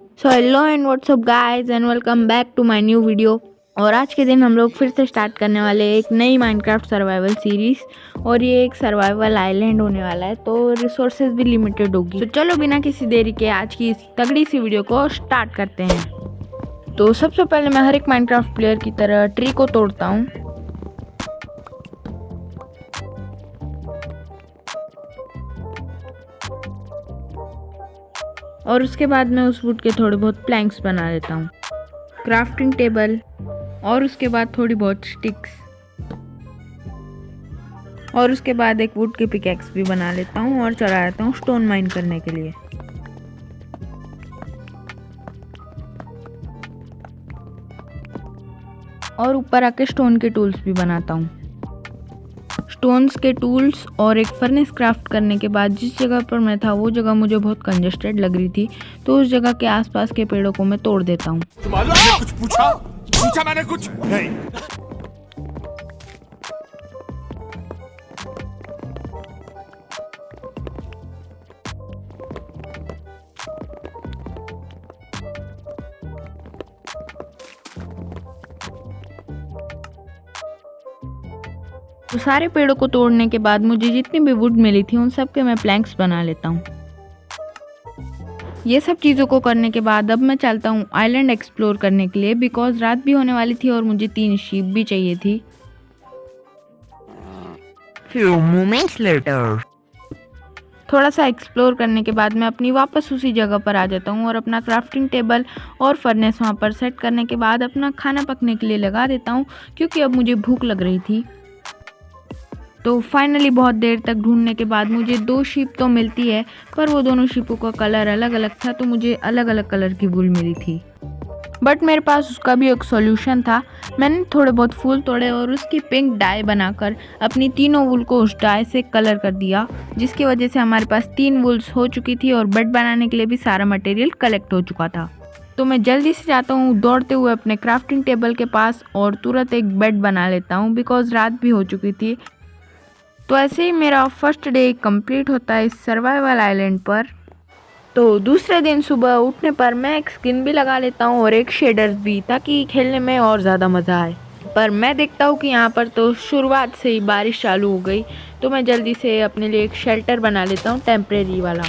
So hello and what's up guys and welcome back to my new video. और आज के दिन हम लोग फिर से स्टार्ट करने वाले हैं एक नई माइनक्राफ्ट सर्वाइवल सीरीज। और ये एक सर्वाइवल आइलैंड होने वाला है, तो रिसोर्सेज भी लिमिटेड होगी। तो चलो बिना किसी देरी के आज की इस तगड़ी सी वीडियो को स्टार्ट करते हैं। तो सबसे पहले मैं हर एक माइनक्राफ्ट प्लेयर की तरह ट्री को तोड़ता हूँ। और उसके बाद मैं उस वुड के थोड़े बहुत प्लैंक्स बना लेता हूँ, क्राफ्टिंग टेबल, और उसके बाद थोड़ी बहुत स्टिक्स, और उसके बाद एक वुड के पिकैक्स भी बना लेता हूँ और चला जाता हूँ स्टोन माइन करने के लिए। और ऊपर आके स्टोन के टूल्स भी बनाता हूँ। स्टोन्स के टूल्स और एक फर्नेस क्राफ्ट करने के बाद जिस जगह पर मैं था वो जगह मुझे बहुत कंजेस्टेड लग रही थी, तो उस जगह के आसपास के पेड़ों को मैं तोड़ देता हूँ। कुछ पूछा मैंने कुछ नहीं। तो सारे पेड़ों को तोड़ने के बाद मुझे जितनी भी वुड मिली थी उन सब के मैं प्लैंक्स बना लेता हूँ। ये सब चीज़ों को करने के बाद अब मैं चलता हूँ आइलैंड एक्सप्लोर करने के लिए, बिकॉज रात भी होने वाली थी और मुझे 3 शीप भी चाहिए थी। Few moments later. थोड़ा सा एक्सप्लोर करने के बाद मैं अपनी वापस उसी जगह पर आ जाता हूँ और अपना क्राफ्टिंग टेबल और फर्नेस वहाँ पर सेट करने के बाद अपना खाना पकने के लिए लगा देता हूँ, क्योंकि अब मुझे भूख लग रही थी। तो फाइनली बहुत देर तक ढूंढने के बाद मुझे 2 शीप तो मिलती है, पर वो दोनों शीपों का कलर अलग अलग था, तो मुझे अलग अलग कलर की वूल मिली थी। बट मेरे पास उसका भी एक सॉल्यूशन था। मैंने थोड़े बहुत फूल तोड़े और उसकी पिंक डाई बनाकर अपनी तीनों वूल को उस डाई से कलर कर दिया, जिसकी वजह से हमारे पास 3 वूल्स हो चुकी थी और बेड बनाने के लिए भी सारा मटेरियल कलेक्ट हो चुका था। तो मैं जल्दी से जाता हूँ दौड़ते हुए अपने क्राफ्टिंग टेबल के पास और तुरंत एक बेड बना लेता हूँ, बिकॉज रात भी हो चुकी थी। तो ऐसे ही मेरा फर्स्ट डे कंप्लीट होता है इस सर्वाइवल आइलैंड पर। तो दूसरे दिन सुबह उठने पर मैं एक स्किन भी लगा लेता हूँ और एक शेडर्स भी, ताकि खेलने में और ज़्यादा मज़ा आए। पर मैं देखता हूँ कि यहाँ पर तो शुरुआत से ही बारिश चालू हो गई, तो मैं जल्दी से अपने लिए एक शेल्टर बना लेता हूँ, टेम्परेरी वाला।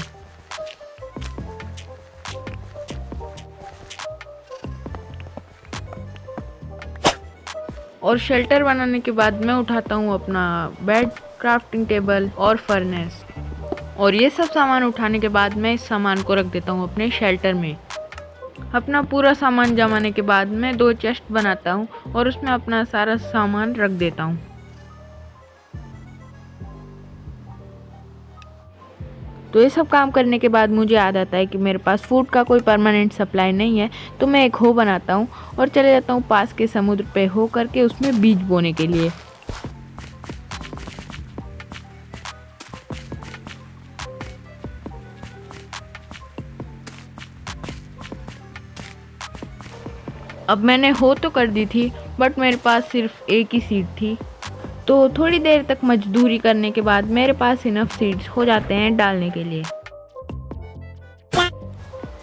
और शेल्टर बनाने के बाद मैं उठाता हूँ अपना बेड, क्राफ्टिंग टेबल और फर्नेस। और ये सब सामान उठाने के बाद मैं इस सामान को रख देता हूँ अपने शेल्टर में। अपना पूरा सामान जमाने के बाद मैं 2 चेस्ट बनाता हूँ और उसमें अपना सारा सामान रख देता हूँ। तो ये सब काम करने के बाद मुझे याद आता है कि मेरे पास फूड का कोई परमानेंट सप्लाई नहीं है, तो मैं एक हो बनाता हूँ और चले जाता हूँ पास के समुद्र पे हो करके उसमें बीज बोने के लिए। अब मैंने हो तो कर दी थी, बट मेरे पास सिर्फ एक ही सीड थी। तो थोड़ी देर तक मजदूरी करने के बाद मेरे पास इनफ सीड्स हो जाते हैं डालने के लिए।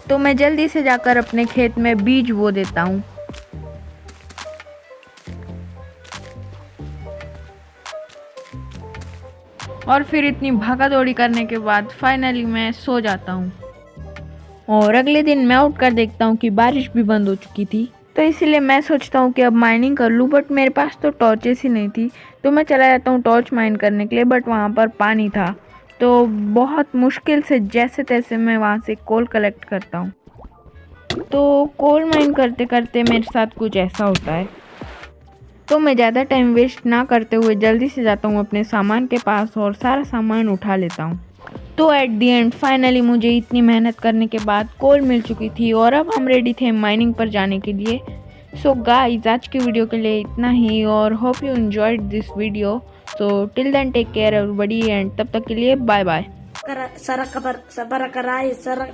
तो मैं जल्दी से जाकर अपने खेत में बीज बो देता हूँ। और फिर इतनी भागा दौड़ी करने के बाद फाइनली मैं सो जाता हूँ। और अगले दिन मैं उठकर देखता हूँ कि बारिश भी बंद हो चुकी थी, तो इसीलिए मैं सोचता हूँ कि अब माइनिंग कर लूँ, बट मेरे पास तो टॉर्चेस ही नहीं थी। तो मैं चला जाता हूँ टॉर्च माइन करने के लिए, बट वहाँ पर पानी था, तो बहुत मुश्किल से जैसे तैसे मैं वहाँ से कोल कलेक्ट करता हूँ। तो कोल माइन करते करते मेरे साथ कुछ ऐसा होता है, तो मैं ज़्यादा टाइम वेस्ट ना करते हुए जल्दी से जाता हूँ अपने सामान के पास और सारा सामान उठा लेता हूँ। तो एट दी एंड फाइनली मुझे इतनी मेहनत करने के बाद कोल मिल चुकी थी और अब हम रेडी थे माइनिंग पर जाने के लिए। सो गाइस, आज की वीडियो के लिए इतना ही और hope you enjoyed this video. So till then take care everybody and तब तक के लिए bye bye. Sara kabar sabara karai sara